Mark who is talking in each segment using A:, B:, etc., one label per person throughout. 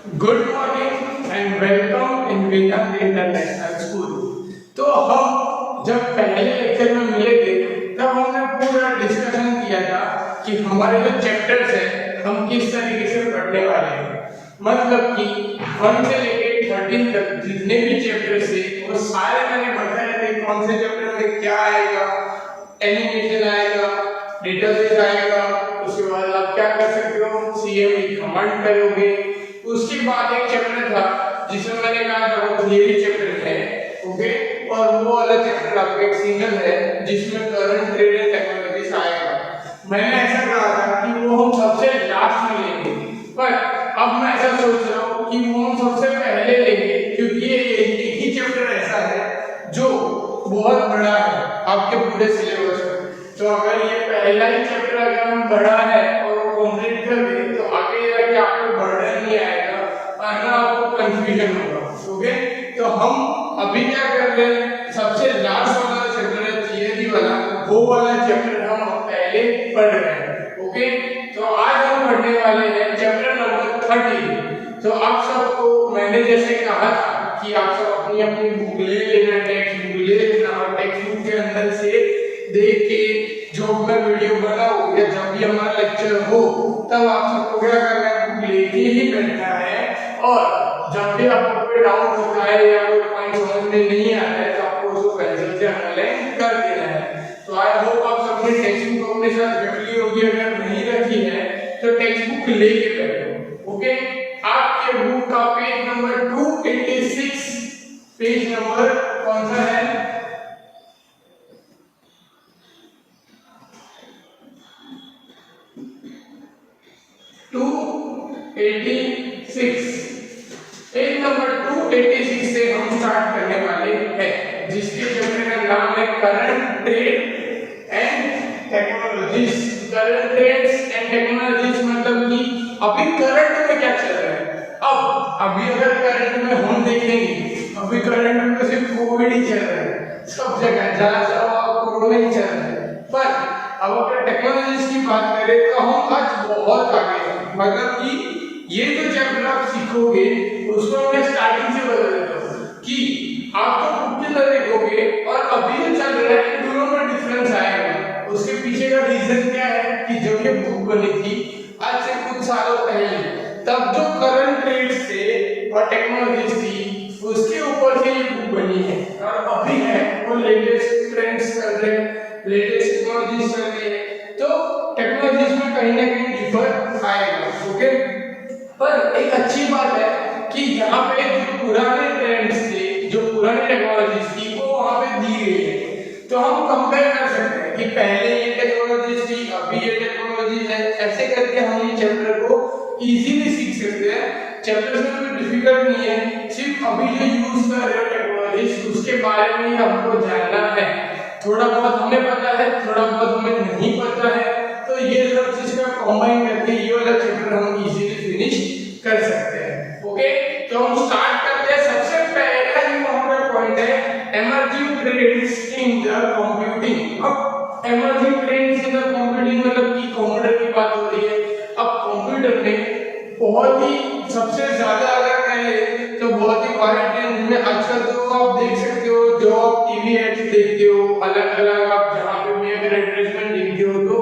A: Good morning and welcome in Vedant international school. तो हम जब पहले लेक्चर में मिले थे तब हमने पूरा डिस्कशन किया था कि हमारे जो चैप्टर्स हैं हम किस तरीके से पढ़ने वाले हैं। मतलब कि 1 से लेके 13 तक जितने भी चैप्टर्स थे वो सारे मैंने बताए थे कौन से चैप्टर में क्या आएगा, एनिमेशन आएगा, डेटाबेस आएगा, उसके बाद आप क्या कर सकते हो, सीएमडी कमांड करोगे। उसके बाद एक चैप्टर था जिसमें मैंने कहा था वो थियरी चैप्टर है, ओके। और वो वाला चैप्टर आपका एक सिंगल है जिसमें करंट ट्रेड एंड टेक्नोलॉजीज आएगा। मैंने ऐसा कहा था कि वो हम सबसे लास्ट में लेंगे, पर अब मैं ऐसा सोच रहा हूँ कि वो हम सबसे पहले लेंगे, क्योंकि ये एक ही चैप्टर ऐसा है जो बहुत बड़ा है आपके पूरे सिलेबस में। तो अगर ये पहला ही चैप्टर अगर हम बड़ा है और वो कंप्लीट कर दें तो आगे जाके आपको बर्डन नहीं आएगा और ना आपको कंफ्यूजन होगा, ओके। तो हम अभी क्या कर रहे हैं, सबसे लास्ट वाला चैप्टर है थियरी वाला, वो वाला चैप्टर हम पहले पढ़ रहे हैं, ओके। तो आज हम पढ़ने वाले हैं चैप्टर नंबर 30। तो आप सबको मैंने जैसे कहा था कि आप सब अपनी अपनी बुक ले लेना, टेक्स्ट बुक ले लेना, और टेक्स्ट बुक के अंदर से देख के जो मैं वीडियो बनाऊं या जब भी हमारा लेक्चर हो तब आप सबको क्या करना है, बुक लेके ही बैठना है। और जब भी आपको कोई डाउट होता है या कोई पॉइंट समझ में नहीं आता है तो आपको उसको पेंसिल से अंडरलाइन कर देना है। तो आई होप आप सबने टेक्स्ट बुक अपने साथ रख ली होगी, अगर नहीं रखी है तो टेक्स्ट बुक लेके बैठो, ओके। आपके बुक का पेज नंबर 286, पेज नंबर कौन सा है, 286। पेज नंबर 286 से हम स्टार्ट करने वाले हैं, जिसके चैप्टर का नाम है current trade and technologies. Current trades and technologies मतलब कि अभी करंट में क्या चल रहा है। अब अभी अगर करंट में हम देखेंगे, अभी करंट में तो सिर्फ कोविड ही चल रहा है, सब जगह जहाँ जाओ कोरोना ही चल रहा है। पर अब अगर टेक्नोलॉजीज की बात करें तो हम आज बहुत आगे हैं। मतलब कि ये जो चैप्टर आप सीखोगे उसको मैं स्टार्टिंग से बता देता हूँ कि आप तो बुक के अंदर देखोगे और अभी जो चल रहा है इन दोनों में डिफरेंस आएगा। उसके पीछे का रीजन क्या है कि जब ये बुक बनी थी आज से कुछ सालों पहले, तब जो करंट ट्रेड्स थे और टेक्नोलॉजीज थी उसके ऊपर से ये बुक बनी है। और अभी है वो लेटेस्ट ट्रेंड्स चल रहे हैं, लेटेस्ट टेक्नोलॉजीज चल रही है, तो टेक्नोलॉजीज में कहीं ना कहीं डिफर आएगा, ओके। पर एक अच्छी बात है कि यहाँ पे जो पुराने ट्रेंड्स थे, जो पुरानी टेक्नोलॉजीज थी वो वहाँ पे दी गई है। तो हम कंपेयर कर सकते हैं कि पहले ये टेक्नोलॉजीज थी, अभी ये टेक्नोलॉजी है, ऐसे करके हम ये चैप्टर को इजीली सीख सकते हैं। चैप्टर में कोई डिफिकल्ट नहीं है, सिर्फ अभी जो यूज कर रहे हो टेक्नोलॉजीज उसके बारे में ही हमको जानना है। थोड़ा बहुत हमें पता है, थोड़ा बहुत हमें नहीं पता है, तो ये सब चीज का कंबाइन करके ये वाला चैप्टर हम इजीली फिनिश कर सकते हैं, ओके। तो हम स्टार्ट करते हैं। सबसे पहला ही वहां का पॉइंट है emerging trends in the computing. अब emerging trends in the computing मतलब कि कंप्यूटर की बात हो रही है। अब कंप्यूटर में बहुत ही सबसे ज्यादा अगर कहें तो बहुत ही बड़े ट्रेंड में आजकल तो आप देख सकते हो, जो आप टीवी एड्स देखते हो अलग अलग, आप जहाँ पे भी अगर एडवर्टाइजमेंट देखते हो तो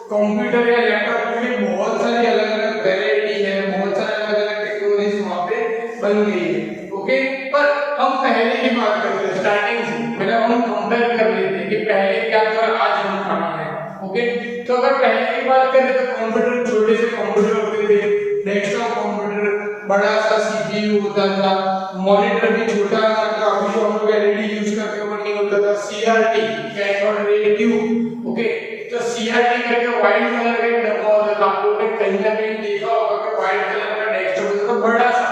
A: कंप्यूटर या लैपटॉप में बहुत सारी अलग अलग वैरायटी है, बहुत सारे अलग अलग टेक्नोलॉजी वहाँ पे बन गई है, ओके। पर हम पहले की बात करते हैं स्टार्टिंग से, मतलब हम कंपेयर कर लेते हैं कि पहले क्या था और आज हम कहाँ हैं, ओके। तो अगर पहले की बात करें तो कंप्यूटर छोटे से कंप्यूटर होते थे, डेस्कटॉप कंप्यूटर, बड़ा सा सीपीयू होता था, मॉनिटर भी छोटा, मतलब अभी जो हम लोग एलईडी यूज करते हैं वो नहीं होता था, CRT cathode ray tube, okay. तो सीआरटी करके व्हाइट कलर का एक डब्बा होता था, आप लोगों ने कहीं ना कहीं देखा होगा कि व्हाइट कलर का डेस्कटॉप होता था बड़ा सा।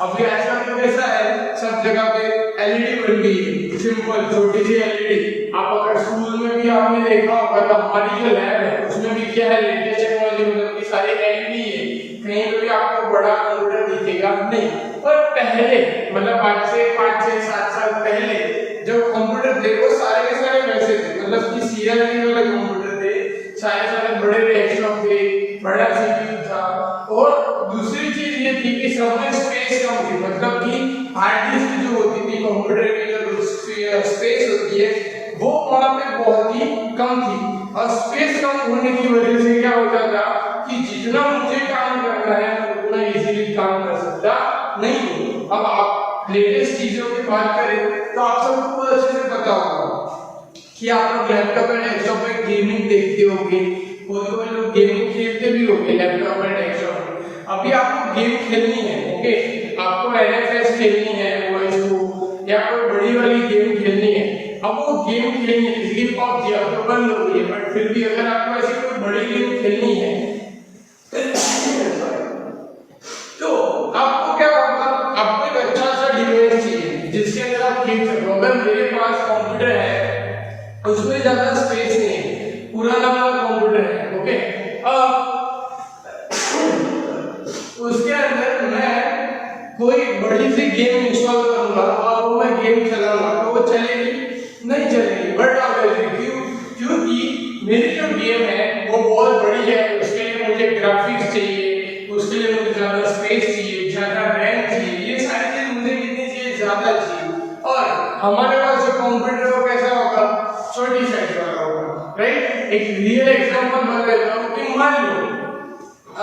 A: अभी आजकल तो कैसा है, सब जगह पे एलईडी बन गई है, सिंपल छोटी सी एलईडी। आप अगर स्कूल में भी आपने देखा होगा तो हमारी जो लैब है उसमें भी क्या है, लेटेस्ट टेक्नोलॉजी, मतलब कि सारी एलईडी है, कहीं पे भी आपको बड़ा कंप्यूटर दिखेगा नहीं। पर पहले मतलब आज से 5 6 7 साल पहले जो कंप्यूटर थे वो सारे के सारे वैसे थे, मतलब कि सीआरटी वाले कंप्यूटर थे, सारे सारे बड़े डेस्कटॉप थे, बड़ा सीपीयू था। और दूसरी चीज ये थी थी कि सब में स्पेस कम थी, मतलब कि हार्ड डिस्क जो होती थी कंप्यूटर की जो स्पेस होती है वो वहां पे बहुत ही कम थी, और स्पेस कम होने की वजह से क्या होता था कि जितना मुझे काम करना है उतना इजीली काम कर सकता नहीं हूँ। अब आप लेटेस्ट चीजों की बात करें तो आप सबको बहुत अच्छे से पता होगा कि आप लोग लैपटॉप एंड डेस्कटॉप पे गेमिंग देखते होंगे, कोई लोग गेमिंग खेलते भी होंगे लैपटॉप एंड डेस्कटॉप पे। अभी आपको गेम खेलनी है, ओके, आपको एनएफएस खेलनी है वो या कोई बड़ी वाली गेम खेलनी है। अब वो गेम खेलनी है, इसकी पबजी अब तो बंद हो गई है, बट फिर भी अगर आपको ऐसी कोई बड़ी गेम खेलनी है तो आपको क्या होगा, आपको एक अच्छा सा डिवाइस चाहिए जिसके अंदर आप खेल सको। अगर मेरे पास कंप्यूटर है उसमें ज्यादा स्पेस नहीं है, पुराना वाला कंप्यूटर है, ओके, अब उसके अंदर मैं कोई बड़ी सी गेम इंस्टॉल करूंगा और वो मैं गेम चलाऊंगा तो वो चलेगी नहीं चलेगी, बट क्योंकि मेरी जो गेम है वो बहुत बड़ी है, उसके लिए मुझे ग्राफिक्स चाहिए, उसके लिए मुझे ज्यादा स्पेस चाहिए, ज्यादा रैम चाहिए, ये सारी चीज मुझे कितनी चाहिए, ज्यादा चाहिए। और हमारे पास जो कंप्यूटर वो कैसा होगा, छोटी साइज वाला होगा, राइट। एक रियल एग्जांपल बता देता हूं कि मान लो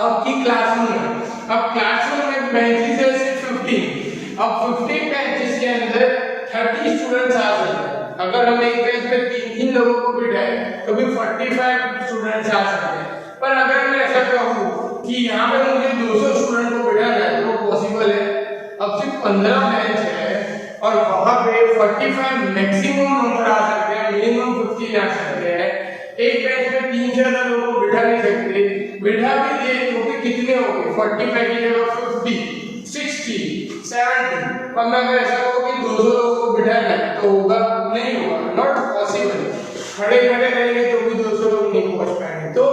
A: आपकी क्लासरूम है, अब क्लासरूम में बेंचेस है सिर्फ 15, अब 15 बेंचेस के अंदर 30 स्टूडेंट्स आ सकते हैं। अगर हम एक बेंच पे 3 लोगों को बिठाएं तो भी 45 स्टूडेंट्स आ सकते हैं। पर अगर मैं ऐसा कहूं कि यहाँ पे मुझे 200 स्टूडेंट को बिठाना है तो पॉसिबल है। अब सिर्फ 15 बेंच है और वहां पे 45 मैक्सिमम नंबर आ सकते हैं, मिनिमम 50 आ सकते हैं। एक बेंच पे 3-4 लोगों को बिठा नहीं सकते, बिठा भी दिए तो भी कितने हो गए, 45 की जगह 50, 60, 70। अब मैं अगर ऐसा कहूं कि 200 लोगों को बिठाना है तो होगा नहीं होगा, नॉट पॉसिबल। खड़े खड़े रहेंगे तो भी 200 लोग नहीं पहुंच पाएंगे। तो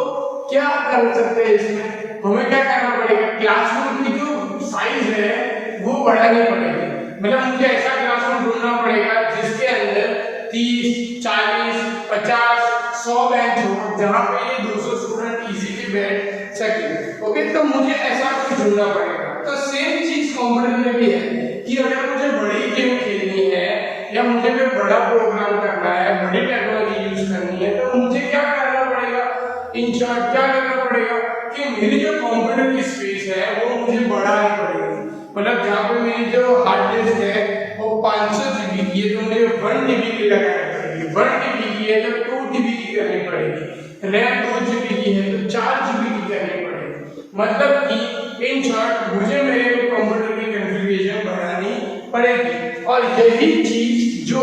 A: क्या कर सकते हैं इसमें, हमें क्या करना पड़ेगा, क्लासरूम की जो साइज है वो बढ़ानी पड़ेगी। मतलब मुझे ऐसा क्लासरूम ढूंढना पड़ेगा जिसके अंदर 30, 40, 50, 100 बेंच हो जहां पे ये 200 स्टूडेंट इजीली बैठ सके, ओके। तो मुझे ऐसा कुछ ढूंढना पड़ेगा। तो सेम चीज कंप्यूटर में भी है कि अगर मुझे बड़ी गेम खेलनी है या मुझे कोई बड़ा प्रोग्राम करना है, बड़ी टेक्नोलॉजी यूज करनी है, तो मुझे क्या करना पड़ेगा, इन शॉर्ट क्या करना पड़ेगा कि मेरी जो कंप्यूटर की स्पेस है वो मुझे बढ़ानी पड़ेगी। मतलब जहाँ पे मेरी जो हार्ड डिस्क है वो 500 GB की है तो मुझे 1 TB की लगानी पड़ेगी, 1 TB की है तो 2 TB की करनी पड़ेगी, रैम 2 GB की है तो 4 GB की करनी पड़ेगी। मतलब कि इन शॉर्ट मुझे मेरे कंप्यूटर की कॉन्फ़िगरेशन बढ़ानी पड़ेगी। और यही चीज जो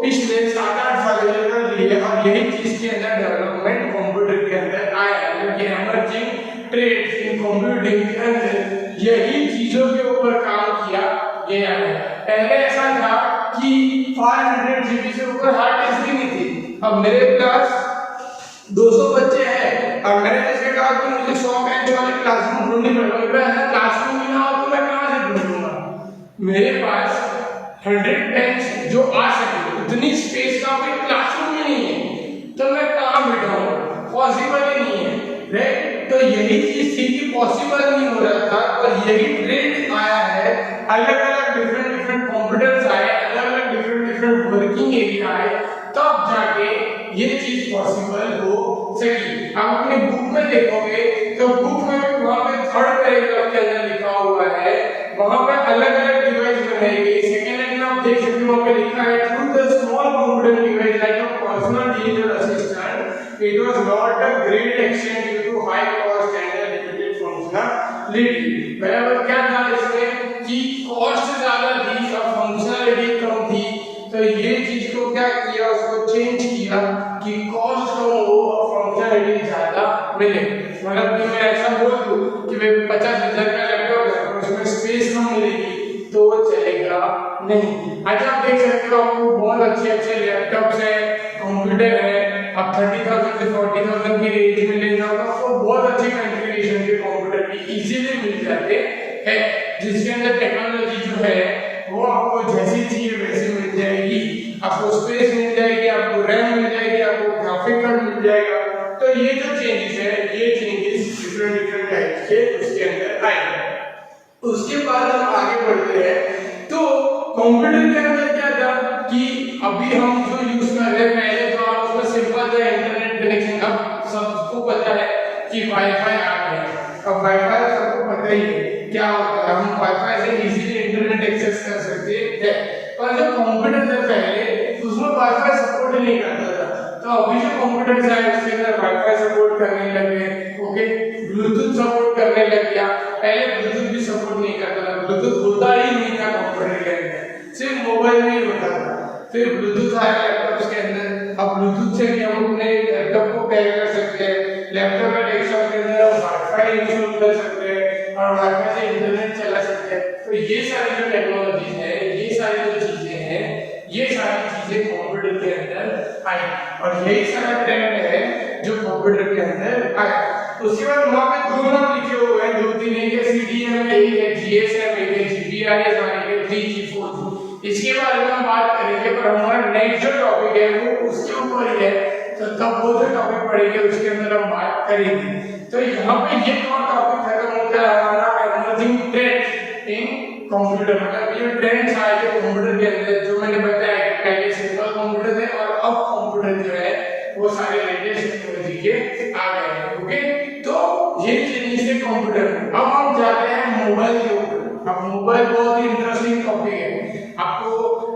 A: पिछले 7-8 साल से चल रही है और यही चीज के अंदर डेवलपमेंट कंप्यूटर के अंदर आया है, क्योंकि एमर्जिंग ट्रेड्स इन कंप्यूटिंग के अंदर यही चीजों के ऊपर काम किया गया है। पहले ऐसा था कि 500 GB से ऊपर हार्ड डिस्क ही नहीं थी। अब मेरे पास 200 बच्चे हैं और मैंने जैसे कहा कि मुझे 100 बेंच वाली क्लासरूम ढूंढनी पड़ेगी, मैं ऐसा क्लासरूम ही ना हो तो मैं कहां से ढूंढूंगा। मेरे पास 100 बेंच जो आ सके उतनी स्पेस का कोई क्लासरूम ही नहीं है तो मैं कहां बिठाऊंगा, पॉसिबल ही नहीं है, राइट। तो यही चीज थी कि पॉसिबल नहीं हो रहा था और यही ट्रेंड आया है, अलग अलग डिफरेंट कंप्यूटर्स आए, अलग अलग डिफरेंट वर्किंग एरिया आए, तब जाके ये चीज पॉसिबल हो सकी। आप अपनी बुक में देखोगे तो बुक में भी वहां पे 3rd पैराग्राफ के अंदर लिखा हुआ है, वहां पे अलग अलग डिवाइस बनाई गई। सेकंड लाइन में आप देख सकते हो वहां पे लिखा है through the small computer device like a personal digital assistant it was not a great extent due to high cost and limited functionality. बराबर क्या था इसमें कि कॉस्ट ज्यादा थी और फंक्शनलिटी कम थी, तो ये चीज को क्या किया, उसको चेंज किया कि कॉस्ट कम हो और फंक्शनलिटी ज्यादा मिले। मतलब कि मैं ऐसा बोल दूं कि भाई 50,000 का लैपटॉप है और उसमें स्पेस कम मिलेगी तो वो चलेगा नहीं। आज आप देख सकते हो आपको बहुत अच्छे लैपटॉप्स है, कंप्यूटर है, आप 30,000 से 40,000 की रेंज में ले जाओ तो आपको बहुत अच्छी कॉन्फ़िगरेशन के कंप्यूटर भी इजीली मिल जाते हैं, जिसके अंदर टेक्नोलॉजी जो है वो आपको जैसी चाहिए वैसी मिल जाएगी, आपको स्पेस मिल जाएगी, आपको रैम मिल जाएगी, आपको ग्राफिक कार्ड मिल जाएगा। तो ये जो चेंजेस है ये चेंजेस डिफरेंट टाइप्स के उसके अंदर आए। उसके उसके बाद हम आगे बढ़ते हैं। तो कंप्यूटर के अंदर क्या था कि अभी हम जो यूज कर रहे हैं, पहले तो आपको सिंपल था इंटरनेट कनेक्शन। अब सबको पता है कि वाईफाई आ गया है। अब वाईफाई सबको पता ही है क्या होता है, हम वाईफाई से इजीली इंटरनेट एक्सेस कर सकते हैं। पर जो कंप्यूटर था पहले उसमें वाईफाई सपोर्ट नहीं करता था। तो अभी जो कंप्यूटर है उसके अंदर वाईफाई सपोर्ट करने लगे, ओके, ब्लूटूथ सपोर्ट करने लग गया। पहले ब्लूटूथ भी सपोर्ट नहीं करता था, ब्लूटूथ होता ही नहीं था कंप्यूटर के अंदर, सिर्फ मोबाइल में ही होता था। फिर ब्लूटूथ आया लैपटॉप के अंदर। अब ब्लूटूथ से भी हम अपने लैपटॉप को पेयर कर सकते हैं, लैपटॉप या डेस्कटॉप के अंदर हम वाईफाई इंस्टॉल कर सकते हैं और वाईफाई से इंटरनेट चला सकते हैं। तो ये सारी जो टेक्नोलॉजी है, ये सारी जो चीजें हैं, ये सारी चीजें कंप्यूटर के अंदर आई और यही सारा ट्रेंड है जो कंप्यूटर के अंदर आया। उसके बाद वहां पे दो नाम लिखे हुए हैं, दो तीन, एक है CDM, एक है GSM, एक है GPRS और एक है 3G 4G। इसके बारे में हम बात करेंगे, पर हमारा नेक्स्ट जो टॉपिक है वो उसके ऊपर ही है। तो तब वो जो टॉपिक पढ़ेंगे उसके अंदर हम बात करेंगे। तो यहाँ पे ये टॉपिक खत्म होता है हमारा एमर्जिंग ट्रेंड इन कंप्यूटर। मतलब ये ट्रेंड्स आए थे कंप्यूटर के अंदर, जो मैंने बताया कि पहले सिंपल कंप्यूटर थे और अब कंप्यूटर जो है वो सारे लेटेस्ट टेक्नोलॉजी के आ गए हैं। ओके, तो ये चीजें थे कंप्यूटर में। अब हम जाते हैं मोबाइल के ऊपर। अब मोबाइल बहुत ही इंटरेस्टिंग टॉपिक है। आपको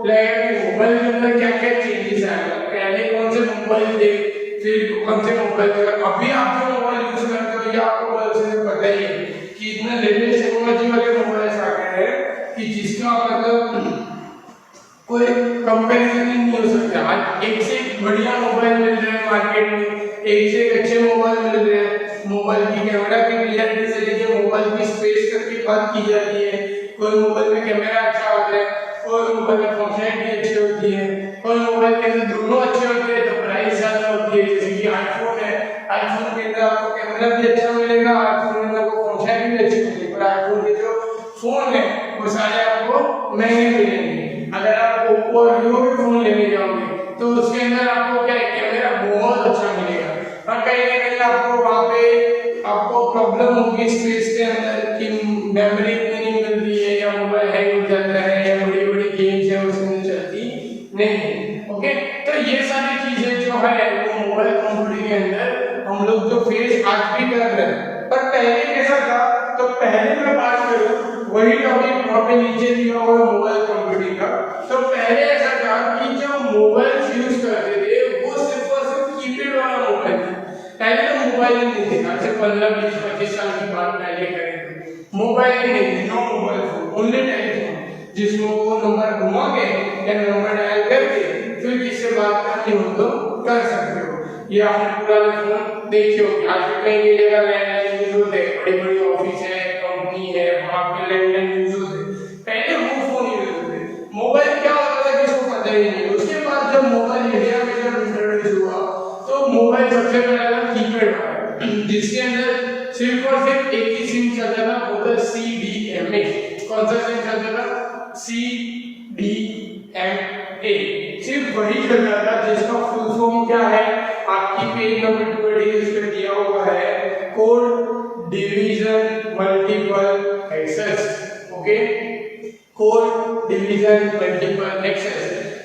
A: लगेगा कि मोबाइल के अंदर क्या क्या चेंजेस आए, पहले कौन से मोबाइल थे, फिर कौन से मोबाइल थे, अभी आप जो मोबाइल यूज करते हो ये आपको अच्छे से पता ही है कि इतने लेटेस्ट टेक्नोलॉजी वाले मोबाइल आ गए हैं कि जिसका मतलब कोई कंपैरिजन ही नहीं हो सकता। आज एक से एक बढ़िया मोबाइल मिल रहे हैं मार्केट में, एक से एक अच्छे मोबाइल मिल रहे हैं। मोबाइल की कैमरा की क्लियरिटी से लेके मोबाइल की स्पेस तक की बात की जाती है। कोई मोबाइल में कैमरा अच्छा होता है, कोई मोबाइल में फंक्शनैलिटी अच्छी होती है, कोई मोबाइल के अंदर दोनों अच्छे होते हैं तो प्राइस ज्यादा होती है। जैसे कि आईफोन है, आईफोन के अंदर आपको कैमरा भी अच्छा मिलेगा, आईफोन के अंदर आपको फंक्शनैलिटी भी अच्छी मिलेगी। पर आईफोन के जो फोन है वो सारे आपको महंगे मिलेंगे। अगर आप ओप्पो और वीवो के फोन लेने जाओगे तो उसके अंदर आपको क्या कैमरा बहुत अच्छा मिलेगा, और कहीं ना कहीं आपको वहां पे आपको प्रॉब्लम होगी स्पेस के अंदर कि मेमोरी इतनी नहीं मिल रही है, या मोबाइल हैंग हो जाता है, या बड़ी बड़ी गेम्स है उसमें चलती नहीं। ओके, तो ये सारी चीजें जो है वो मोबाइल कंप्यूटिंग के अंदर हम लोग जो फेस आज भी कर रहे हैं। पर पहले कैसा था, तो पहले मैं बात करूं वही टॉपिक वहां पे नीचे दिया हुआ है मोबाइल कंप्यूटिंग का। तो पहले ऐसा था कि जो मोबाइल यूज करते थे वो सिर्फ और सिर्फ कीपैड वाला मोबाइल था। पहले तो मोबाइल ही नहीं थे, आज से 15 20 25 साल की बात पहले करें, मोबाइल ही नहीं थे, no mobile phone, only telephone, जिसमें वो नंबर घुमा के या नंबर डायल करके फिर किससे बात करनी हो तो कर सकते हो। ये आपने पुराने फोन देखे होंगे, आज भी कई जगह लैंडलाइन यूज होते हैं, बड़ी बड़ी ऑफिस है, कंपनी है, वहां पे लैंडलाइन यूज होते हैं। पहले वो फोन यूज होते थे। मोबाइल क्या होता था किसको पता ही नहीं। उसके बाद जब मोबाइल इंडिया में जब इंट्रोड्यूस हुआ तो मोबाइल सबसे पहले था कीपैड वाला, जिसके अंदर सिर्फ और सिर्फ एक ही सिम चलता था, वो था CDMA। कौन सा सिम चलता था? CDMA, सिर्फ वही चलता था, जिसका फुल फॉर्म क्या है आपकी पेज नंबर 2 पे दिया हुआ है, code division multiple access. Okay, code division multiple access,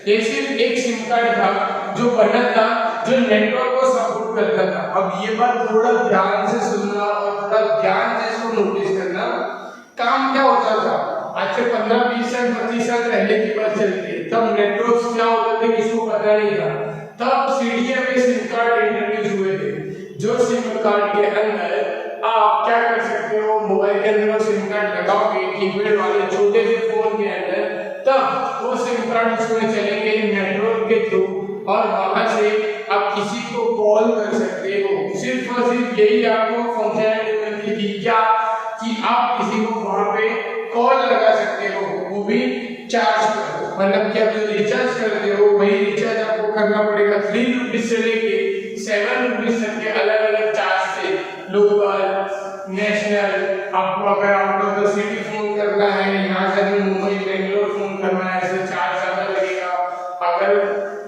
A: ये सिर्फ एक सिम कार्ड था जो बना था, जो नेटवर्क को सपोर्ट करता था। अब ये बात थोड़ा ध्यान से सुनना और थोड़ा ध्यान से इसको नोटिस करना। काम क्या होता था, आज से 15 20 साल 25 साल पहले की बात चलती है, तब नेटवर्क्स क्या होते थे किसको पता नहीं था। तब CDMA सिम कार्ड इंट्रोड्यूस हुए थे, जो सिम कार्ड के अंदर आप क्या कर सकते हो, मोबाइल के अंदर वो सिम कार्ड लगाओगे कीपैड वाले छोटे से फोन के अंदर, तब वो सिम कार्ड उसमें चलेंगे नेटवर्क के थ्रू और वहां से आप किसी को कॉल कर सकते हो। सिर्फ और सिर्फ यही आपको फंक्शनैलिटी मिलती थी क्या, कि आप किसी को वहां पे कॉल लगा सकते हो, वो भी चार्ज पर। मतलब कि आप जो रिचार्ज करते हो वही रिचार्ज आपको करना पड़ेगा 3 रुपीस से लेके 7 रुपीस तक के अलग अलग चार्ज से। लोकल, नेशनल, आपको अगर out of the city phone करना है, यहाँ से मुंबई बेंगलोर फोन करना है, ऐसे चार्ज ज्यादा लगेगा। अगर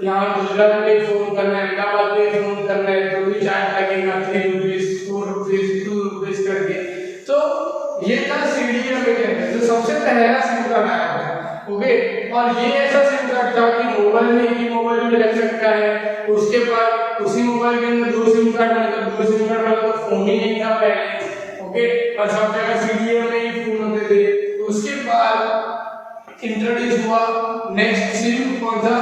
A: यहाँ गुजरात में फोन करना है, इलाहाबाद में फोन करना है तो भी चार्ज लगेगा 3 रुपीस 4 रुपीस 2 रुपीस करके। तो ये था CDMA के अंदर। तो सबसे सबसे पहला सिम कार्ड आया था। ओके, और ये ऐसा सिम कार्ड था कि मोबाइल में ही मोबाइल में लग सकता है। उसके बाद उसी मोबाइल के अंदर दो सिम कार्ड मतलब दो सिम कार्ड वाला तो फोन ही नहीं था पहले। ओके, और सब जगह सीडीएम में ही फोन होते थे। उसके बाद इंट्रोड्यूस हुआ नेक्स्ट सिम कौन सा,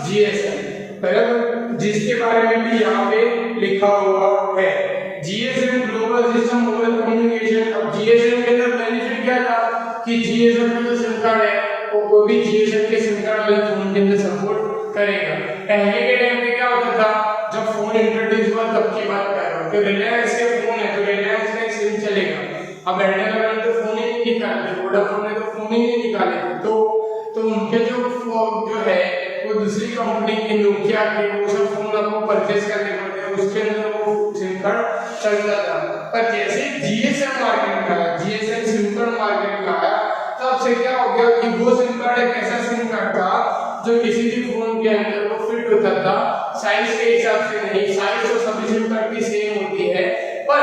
A: जीएसएम, बराबर, जिसके बारे में भी यहाँ पे लिखा हुआ है। GSM global system mobile communication. अब जीएसएम के अंदर बेनिफिट क्या था कि जीएसएम में जो सिम कार्ड है वो भी जीएसएम के सिम कार्ड वाले फोन के अंदर सपोर्ट करेगा। पहले के टाइम पे क्या होता था, जब फोन इंट्रोड्यूस हुआ तब की बात कर रहा हूँ, तो रिलायंस के फोन है तो रिलायंस का सिम चलेगा। अब एयरटेल वाले तो फोन ही नहीं निकालते, वोडाफोन ने तो फोन ही नहीं निकाले थे, तो उनके जो है वो दूसरी कंपनी के नोकिया के वो सब फोन आपको परचेज करने पड़ते हैं, उसके अंदर वो सिम कार्ड चलता था। पर जैसे जीएसएम मार्केट में आया, जीएसएम सिम कार्ड मार्केट में आया, तब से क्या हो गया कि वो सिम कार्ड एक ऐसा सिम कार्ड था जो किसी भी फोन के अंदर वो फिट होता था, साइज के हिसाब से नहीं, साइज तो सभी सिम कार्ड की सेम होती है, पर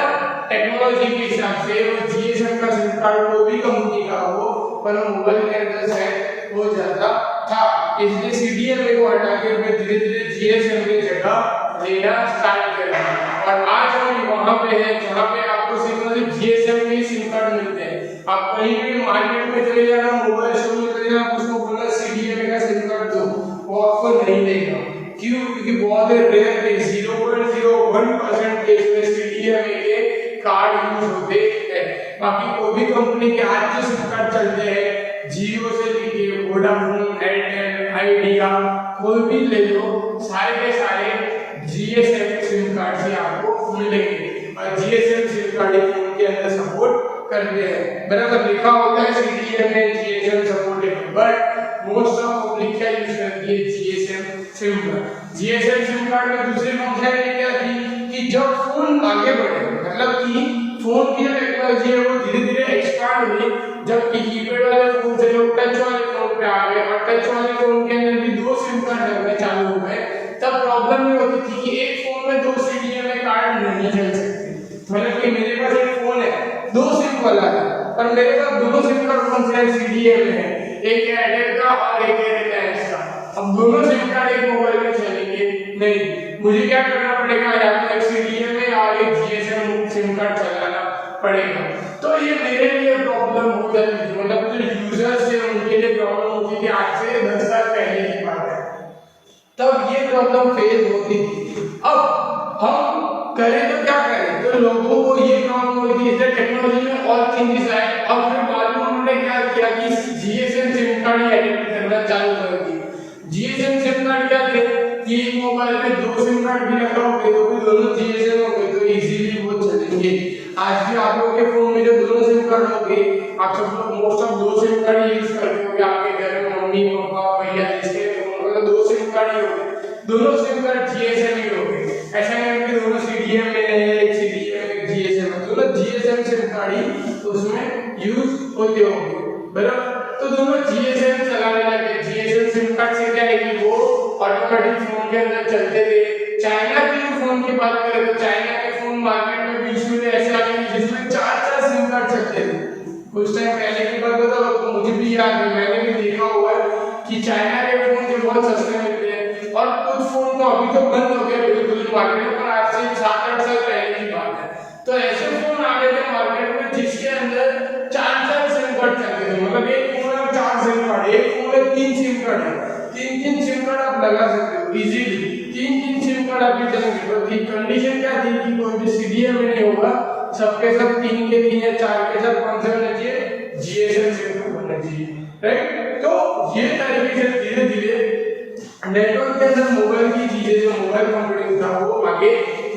A: टेक्नोलॉजी के हिसाब से वो जीएसएम का सिम कार्ड कोई भी कंपनी का हो पर मोबाइल के अंदर शायद हो जाता था। इसलिए सीडीएम को हटा के धीरे धीरे जीएसएम की जगह लेना स्टार्ट किया। और आज हम वहां पे हैं जहां पे आपको सिर्फ जीएसएम के सिम कार्ड मिलते हैं। आप कहीं भी मार्केट में चले जाना, मोबाइल स्टोर में चले जाना, उसको बोलना सीडीएम का सिम कार्ड दो, वो आपको नहीं देगा। क्यों? क्योंकि बहुत रेयर है, 0.01% केस में सीडीएम के कार्ड यूज होते हैं। बाकी कोई भी कंपनी के आज जो सिम कार्ड चलते हैं, जियो से लेके वोडाफोन, एयरटेल, आइडिया, कोई भी ले लो, सारे के सारे जीएसएम सिम कार्ड से आपको मिलेंगे। और जीएसएम सिम कार्ड फोन के अंदर सपोर्ट करते हैं, बराबर लिखा होता है सीडीएम में GSM supported, but most of public क्या यूज करती है, GSM SIM card. GSM SIM card में दूसरी फंक्शनैलिटी क्या थी कि जब फोन आगे बढ़े, मतलब कि फोन की जो टेक्नोलॉजी है वो धीरे धीरे एक्सपांड हुई, जबकि कीपैड वाले फोन से लोग टच वाले फोन पे आ गए और टच वाले फोन के अंदर भी दो सिम कार्ड लगने चालू हो गए, तब प्रॉब्लम ये होती थी कि एक फोन में दो सीडीएम कार्ड नहीं चल सकते। मतलब कि मेरे पास एक फोन है, दो सिम वाला है, और मेरे पास दोनों सिम कार्ड कौन से हैं, सीडीएम है, एक एयरटेल का और एक रिलायंस का। अब दोनों सिम कार्ड एक मोबाइल में चलेंगे नहीं, मुझे क्या करना पड़ेगा, या तो एक सीडीएम में और एक जीएसएम सिम कार्ड चलाना पड़ेगा। तो ये मेरे लिए प्रॉब्लम हो जाती थी, मतलब जो यूजर्स थे उनके लिए प्रॉब्लम होती थी। आज से 10 साल पहले की बात है, तब ये प्रॉब्लम फेस होती थी। अब हम करें तो क्या करें, तो लोगों को ये प्रॉब्लम हुई थी, इसलिए टेक्नोलॉजी में और चेंजेस आए, और फिर बाद में उन्होंने क्या किया कि जीएसएम सिम कार्ड ही एडिट करना चालू कर दिया। जीएसएम सिम कार्ड क्या थे कि एक मोबाइल में दो सिम कार्ड भी लगाओगे तो भी दोनों जीएसएम हो गए, तो इजीली वो चलेंगे। आज भी आप लोगों के फोन में जो दोनों सिम कार्ड होंगे, आप सब लोग मोस्ट ऑफ दो सिम कार्ड यूज करते होंगे, आपके घर में मम्मी पापा भैया जिसके फोन में दो सिम कार्ड ही होंगे, दोनों सिम कार्ड जीएसएम ही होंगे। ऐसा नहीं है कि दोनों सीडीएम में है, एक सीडीएम एक जीएसएम है, दोनों जीएसएम सिम कार्ड ही उसमें यूज होते होंगे, बराबर। तो दोनों जीएसएम चलाने लगे। जीएसएम सिम कार्ड से क्या है कि वो ऑटोमेटिक फोन के अंदर चलते थे। चाइना के फोन की बात करें तो चाइना के फोन मार्केट में बीच में ऐसे आ गए जिसमें 4 सिम कार्ड चलते थे। कुछ टाइम पहले की बात बता, तो मुझे भी याद है, मैंने भी देखा हुआ है कि चाइना के फोन जो बहुत सस्ते मिलते हैं, और कुछ फोन तो अभी तो बंद हो गए बिल्कुल मार्केट में, पर आज से 7-8 साल पहले की बात है। तो ऐसे फोन आ गए थे मार्केट में जिसके अंदर 4 सिम कार्ड चलते थे, मतलब एक फोन में 4 सिम कार्ड, एक फोन में 3 सिम कार्ड है, 3 सिम कार्ड आप लगा सकते हो इजीली, 3 सिम कार्ड आपके चलेंगे। तो ठीक कंडीशन क्या थी कि कोई भी सीडीएम में नहीं होगा, सबके सब 3 के 3 या 4 के साथ कौन सा होना चाहिए, जीएसएम सिम कार्ड होना चाहिए, राइट। तो ये तरीके से धीरे धीरे नेटवर्क के अंदर मोबाइल की चीजें, जो मोबाइल कंप्यूटिंग था वो आगे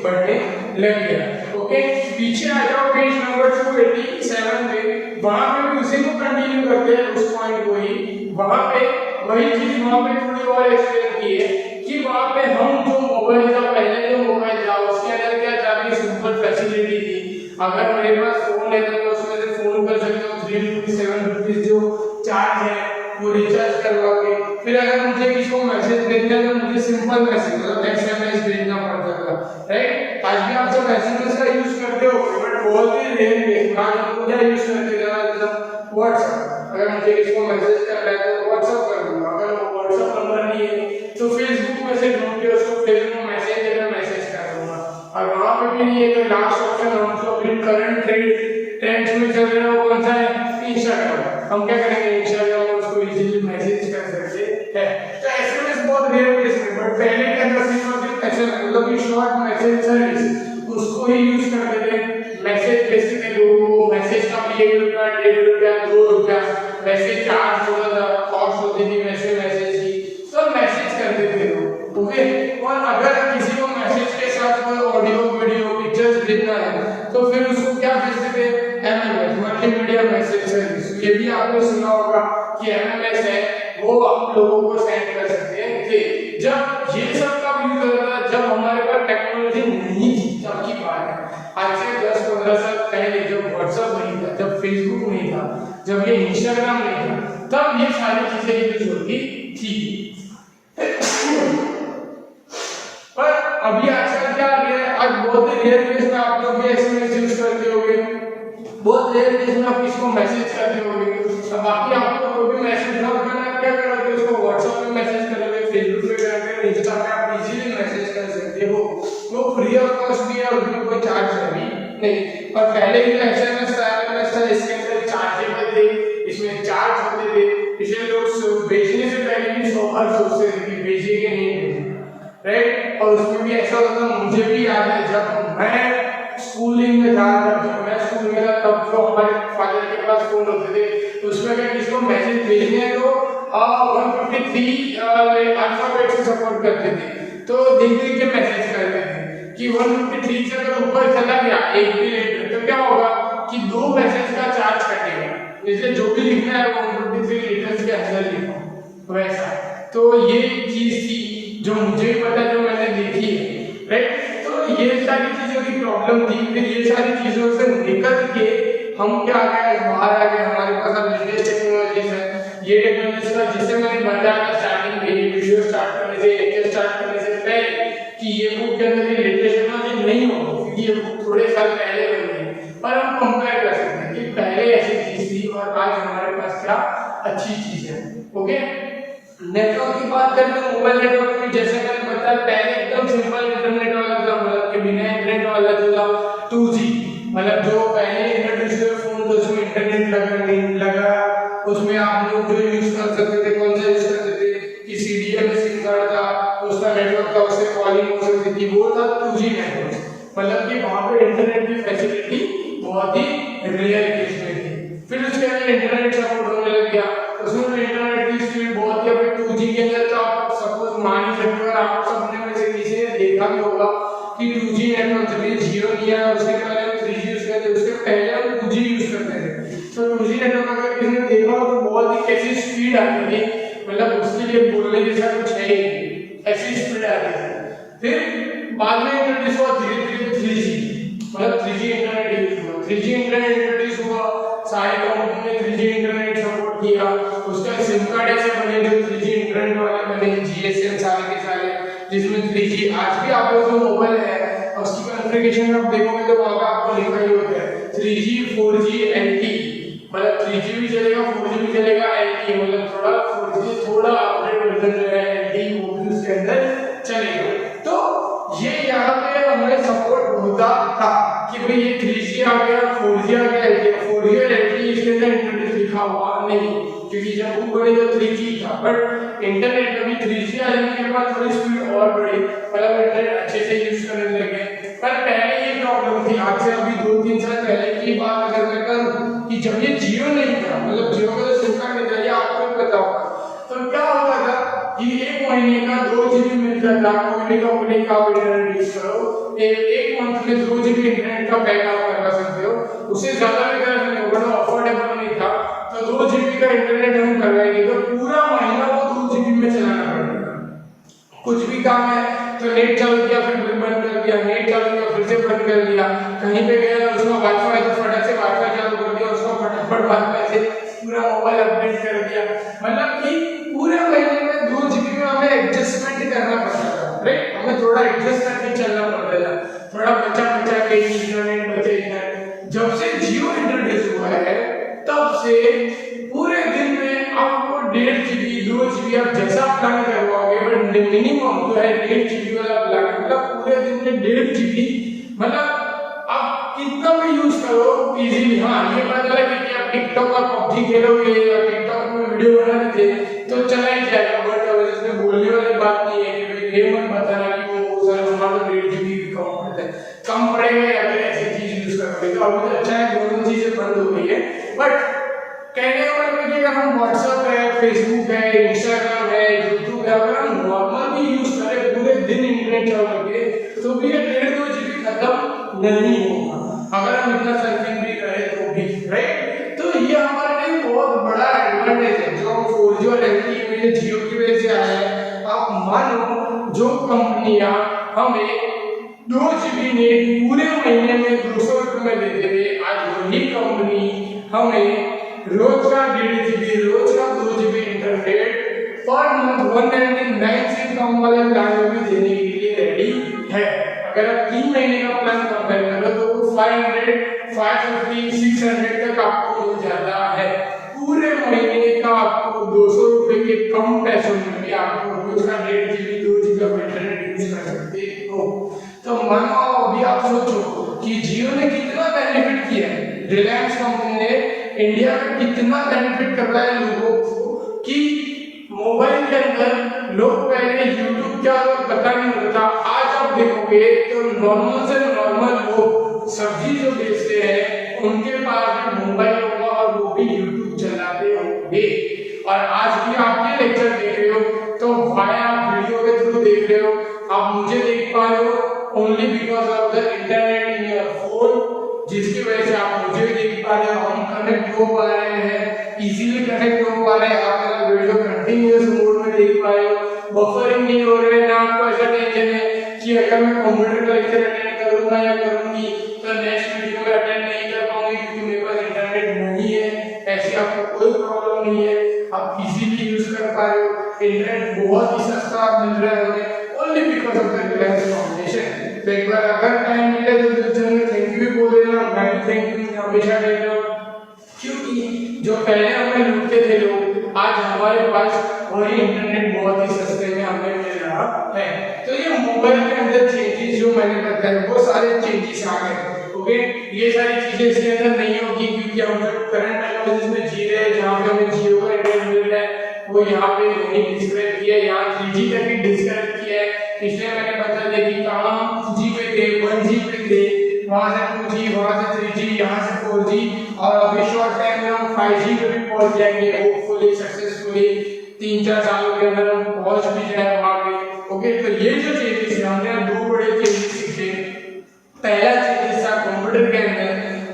A: बढ़ने लग गया। ओके, पीछे आ जाओ पेज नंबर 287 पे, वहां पे भी उसी को कंटिन्यू करते हैं, उस पॉइंट को ही, वहां पे वही चीज वहां पे थोड़ी और एक्सप्लेन की है कि वहां पे हम जो मोबाइल था, पहले जो मोबाइल था उसके अंदर क्या था कि सिंपल फैसिलिटी थी। अगर मेरे पास फोन है तो मैं उसमें से फोन कर सकता हूँ, 3 रुपीज 7 रुपीज जो चार्ज है वो रिचार्ज करवा के, फिर अगर मुझे किसी को मैसेज भेजना है तो मुझे सिंपल मैसेज मतलब एसएमएस भेजना पड़ता था, राइट। आज भी आप सब एसएमएस का यूज करते हो, बट बहुत ही रेयर केस, आज हम क्या यूज करते हैं, व्हाट्सएप। अगर मुझे किसी को मैसेज करना है तो व्हाट्सएप कर दूंगा, अगर व्हाट्सएप नंबर नहीं है तो फेसबुक में से ढूंढ के उसको फेसबुक मैसेज देकर मैसेज कर दूंगा। और वहां पे भी नहीं है तो लास्ट ऑप्शन हम जो अभी करंट ट्रेंड्स में चल रहा है वो कौन सा है, इंस्टाग्राम। हम क्या करेंगे, इंस्टाग्राम में उसको इजीली मैसेज कर सकते हैं। तो एसएमएस बहुत रेयर केस में, बट पहले क्या था सिर्फ एसएमएस मतलब कि शॉर्ट मैसेज सर्विस उसको ही यूज करते थे, मैसेज भेजते थे लोगों को, मैसेज का भी 1 रुपया 1.5 रुपया 2 रुपया वैसे चार्ज होता था, कॉस्ट होती थी वैसे मैसेज की, सब मैसेज करते थे लोग। ओके, और अगर किसी को मैसेज के साथ कोई ऑडियो वीडियो पिक्चर्स भेजना है तो फिर उसको क्या भेजते थे, एमएमएस मल्टीमीडिया मैसेज सर्विस। ये भी आपने सुना होगा कि एमएमएस है वो आप लोगों को सेंड कर सकते थे। जब ये सब का यूज होता था जब हमारे पास टेक्नोलॉजी नहीं थी, तब की बात है, आज से 10-15 साल पहले जब व्हाट्सएप नहीं था, जब फेसबुक नहीं था, जब ये इंस्टाग्राम नहीं था, तब ये सारी चीजें यूज होती थी। पर अभी आजकल क्या आ गया है, आज बहुत रेयर केस में आप लोग भी एसएमएस यूज करते होंगे, बहुत रेयर केस में आप किसी को मैसेज करते होंगे। अब बाकी आपको कोई भी मैसेज ना करना है, क्या करोगे, उसको व्हाट्सएप में मैसेज करोगे, फेसबुक पे करोगे, इंस्टा पे आप इजीली मैसेज कर सकते हो। वो फ्री ऑफ कॉस्ट भी है और उसमें कोई चार्ज है भी नहीं। और पहले ही एसएमएस था, इसके अंदर चार्जेबल थे, इसमें चार्ज होते थे, इसलिए लोग भेजने से पहले भी 100 बार सोचते थे कि भेजिए कि नहीं भेजिए, राइट। और उसमें भी ऐसा होता था, मुझे भी याद है जब मैं स्कूलिंग में था, जब मैं स्कूल में था तब जो हमारे फादर के पास फोन होते थे उसमें अगर किसी को मैसेज भेजने हैं तो 153 अल्फाबेट से सपोर्ट करते थे, तो देख देख के मैसेज करते थे कि 153 से अगर ऊपर चला गया एक भी लेटर तो क्या होगा कि 2 मैसेज का चार्ज कटेगा, इसलिए जो भी लिखना है वो 153 लीटर्स के अंदर लिखो वैसा। तो ये चीज थी जो मुझे पता, जो मैंने देखी है, राइट। तो ये सारी चीजों की प्रॉब्लम थी, फिर ये सारी चीजों से निकल के हम क्या आ गए, बाहर आ गए, हमारे पास अब लेटेस्ट टेक्नोलॉजी है। ये टेक्नोलॉजी था जिससे मैंने बताया था स्टार्टिंग में, वीडियो स्टार्ट करने से, लेक्चर स्टार्ट करने से पहले कि ये बुक के अंदर ये लेटेस्ट टेक्नोलॉजी नहीं होगी, क्योंकि ये बुक थोड़े साल पहले बनी है। पर हम कंपेयर कर सकते हैं कि पहले ऐसी चीज थी और आज हमारे पास क्या अच्छी चीज है। ओके, नेटवर्क की बात करें तो मोबाइल नेटवर्क में जैसे मैंने बताया पहले एकदम सिंपल इंटरनेट वाला था, मतलब कि बिना इंटरनेट वाला जो था 2G, मतलब जो पहले इंट्रोड्यूस हुए फोन तो उसमें इंटरनेट लगा, उसमें आप लोग जो यूज कर सकते थे, कौन सा यूज करते थे कि सीडीएम में सिम कार्ड था, उसका नेटवर्क था, उससे कॉलिंग हो सकती थी, वो था 2G नेटवर्क। मतलब कि वहां पे इंटरनेट की फैसिलिटी बहुत ही रेयर केस में थी। फिर उसके अंदर इंटरनेट सपोर्ट होने लग गया, उसमें इंटरनेट की स्पीड बहुत ही, अभी 2G के अंदर तो आप सपोज मान ही सकते हो, आप सबने में से किसी ने देखा भी होगा कि 2G नेटवर्क जब ये जियो लिया उसके पहले हम 3G यूज करते थे, उसके पहले हम 2G यूज करते थे। तो 2G नेटवर्क अगर किसी ने देखा हो तो बहुत ही कैसी स्पीड आती थी, मतलब उसके लिए बोलने जैसा कुछ है ही नहीं, ऐसी स्पीड आती थी। फिर बाद में इंट्रोड्यूस हुआ धीरे धीरे 3G, मतलब 3G इंटरनेट यूज हुआ, 3G इंटरनेट इंट्रोड्यूस हुआ, सारी कंपनी ने 3G इंटरनेट सपोर्ट किया, उसका सिम कार्ड ऐसे बने जो 3G इंटरनेट वाले बने, GSM सारे के सारे, जिसमें 3G आज भी आप लोग जो मोबाइल है उसकी कॉन्फ़िगरेशन आप देखोगे तो वहां पे आपको लिखा ही होता है 3G 4G LTE, मतलब 3G भी चलेगा 4G भी चलेगा, LTE मतलब थोड़ा 4G थोड़ा अपडेट वर्जन जो है LTE वो भी उसके अंदर चलेगा। तो ये यहाँ पे हमें सपोर्ट होता था कि भाई ये 3G आ गया 4G आ गया, LTE 4G और LTE इसके अंदर इंटरनेट लिखा हुआ नहीं, क्योंकि जब बुक बनी तो 3G था, बट इंटरनेट अभी 3G आ जाने के बाद थोड़ी स्पीड और बढ़ी, मतलब इंटरनेट अच्छे से यूज करने लगे। पर पहले ये प्रॉब्लम थी, आज से अभी 2-3 साल पहले की बात अगर मैं करूं कि जब ये जियो नहीं था, मतलब जियो का सिम कार्ड नहीं था, ये आपको पता होगा, तो क्या होता था कि 1 महीने का 2 GB मिलता था, कोई भी कंपनी का इंटरनेट यूज करो, एक मंथ में 2 GB इंटरनेट का पैक आप करवा सकते हो, उससे ज्यादा भी कर सकते हो, बड़ा अफोर्डेबल नहीं था, तो 2 GB का इंटरनेट हम करवाएंगे तो पूरा महीना वो 2 GB में चलाना पड़ेगा। कुछ भी काम है तो नेट चालू किया फिर बंद कर दिया, नेट चालू किया फिर से बंद कर दिया, कहीं पे गया उसका वाईफाई तो फटाक से वाईफाई चालू कर दिया, उसका फटाफट वाईफाई से पूरा मोबाइल अपडेट कर दिया, मतलब कि पूरे महीने में 2 GB में हमें एडजस्टमेंट करना पड़ता था, राइट, हमें थोड़ा एडजस्ट करके चलना पड़ता था, थोड़ा बचा के इंटरनेट बचे इंटरनेट। जब से जियो इंट्रोड्यूस हुआ है तब से पूरे 1.5 GB 2 GB आप जैसा प्लान करवाओगे, बट मिनिमम जो है 1.5 GB वाला प्लान, मतलब पूरे दिन में 1.5 GB, मतलब आप कितना भी यूज करो इजीली। हाँ ये पता चला कि आप टिकटॉक और पबजी खेलोगे या टिकटॉक में वीडियो बना देते तो चला ही जाएगा, बट इसमें बोलने वाली बात नहीं है कि भाई ये मत बताना कि वो सर हमारा 1.5 GB कम पड़ता है, कम पड़ेगा अगर ऐसी चीज यूज करोगे। तो अभी तो अच्छा है दोनों चीजें बंद हो गई है, बट कहने का मतलब है कि अगर हम व्हाट्सएप है, फेसबुक है, इंस्टाग्राम है, यूट्यूब है, अगर हम नॉर्मल भी यूज करें पूरे दिन इंटरनेट चला के, तो भी ये 1.5-2 GB खत्म नहीं होगा अगर हम इतना सर्फिंग भी करें तो भी, राइट। तो ये हमारे लिए बहुत बड़ा एडवांटेज है जो 4G और LTE में जियो की वजह से आया है। आप मानो जो कंपनियां हमें 2 GB नेट पूरे महीने में 200 रुपये में देते थे, आज वही कंपनी हमें रोज का 1.5 GB, रोज का 2 GB इंटरनेट पर मंथ 199 से कम वाले प्लान में देने के लिए रेडी है। अगर आप 3 महीने का प्लान कंपेयर करो तो वो 500, 550, 600 तक आपको मिल जाता है। पूरे महीने का आपको 200 रुपए के कम पैसों में भी आपको रोज का 1.5 GB 2 GB इंटरनेट यूज कर सकते हो। तो मानो अभी आप सोचो कि जियो ने कितना बेनिफिट किया है, रिलायंस कंपनी ने इंडिया में कितना बेनिफिट कर रहा है लोगों को, कि मोबाइल के अंदर लोग पहले यूट्यूब क्या पता नहीं होता था, आज आप देखोगे तो नॉर्मल से नॉर्मल लोग सब्जी जो बेचते हैं उनके पास भी मोबाइल होगा और वो भी यूट्यूब चलाते होंगे। और आज भी आप ये लेक्चर देख रहे हो तो वाया वीडियो के थ्रू देख रहे हो, आप मुझे देख पा रहे हो only because of the internet in your phone, जिसकी वजह से आप मुझे भी देख पा रहे हो, हम कनेक्ट हो पा रहे हैं, इजीली कनेक्ट हो पा रहे हैं, आप मेरा वीडियो कंटिन्यूअस मोड में देख पा रहे हो, बफरिंग नहीं हो रहे हैं, ना आपको ऐसा टेंशन है कि अगर मैं कंप्यूटर का लेक्चर अटेंड करूंगा या करूंगी तो नेक्स्ट वीडियो में अटेंड नहीं कर पाऊंगी क्योंकि मेरे पास इंटरनेट नहीं है, ऐसी आपको कोई प्रॉब्लम नहीं है, आप इजीली यूज कर पा रहे हो। इंटरनेट बहुत ही सस्ता मिल रहा है हमें only because of the Reliance foundation. तो एक बार अगर टाइम मिले तो चैनल में थैंक यू भी बोल देना, मैं भी थैंक यू हमेशा कहता हूं, क्योंकि जो पहले हमें लूटते थे लोग आज हमारे पास वही इंटरनेट बहुत ही सस्ते में हमें मिल रहा है। तो ये मोबाइल के अंदर चेंजेस जो मैंने बताया वो सारे चेंजेस आ गए, ओके। ये सारी चीजें इसके अंदर नहीं होगी क्योंकि हम जो करंट टेक्नोलॉजी में जी रहे हैं, जहां पे हमें जियो का इंटरनेट मिल रहा है वो यहाँ पे नहीं डिस्कनेक्ट किया है, यहाँ 3G तक ही डिस्कनेक्ट किया है। इसलिए मैंने बता दिया कि कहाँ हम 2G पे थे, 1G पे थे, वहां से 2G, वहां से 3G, यहाँ से 4G, और अभी शॉर्ट टाइम में हम 5G पे भी पहुंच जाएंगे होपफुली सक्सेसफुली, 3-4 सालों के अंदर हम पहुंच भी जाए वहां पे, ओके। तो ये जो चेंजेस है हमने 2 बड़े चेंजेस सीखे। पहला चेंजेस था कंप्यूटर के अंदर,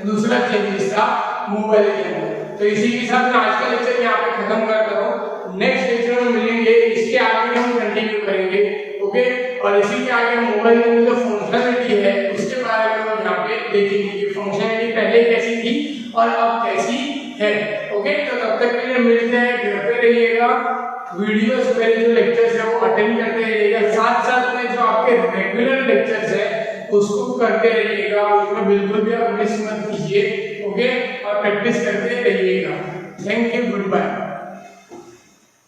A: दूसरा चेंजेस था मोबाइल के अंदर। तो इसी के साथ मैं आज का लेक्चर यहाँ पे खत्म करता हूँ, नेक्स्ट लेक्चर में मिलेंगे, इसके आगे हम कंटिन्यू करेंगे, ओके। और इसी के आगे मोबाइल के अंदर जो फंक्शनलिटी है उसके बारे में हम यहाँ पे देखेंगे कि फंक्शनलिटी पहले कैसी थी और अब कैसी है, ओके। तो तब तक के लिए मिलते हैं, घर पे रहिएगा, वीडियोस मेरे जो लेक्चर्स है वो अटेंड करते रहिएगा, साथ साथ में जो आपके रेगुलर लेक्चर्स है उसको करते रहिएगा, उसमें बिल्कुल भी आप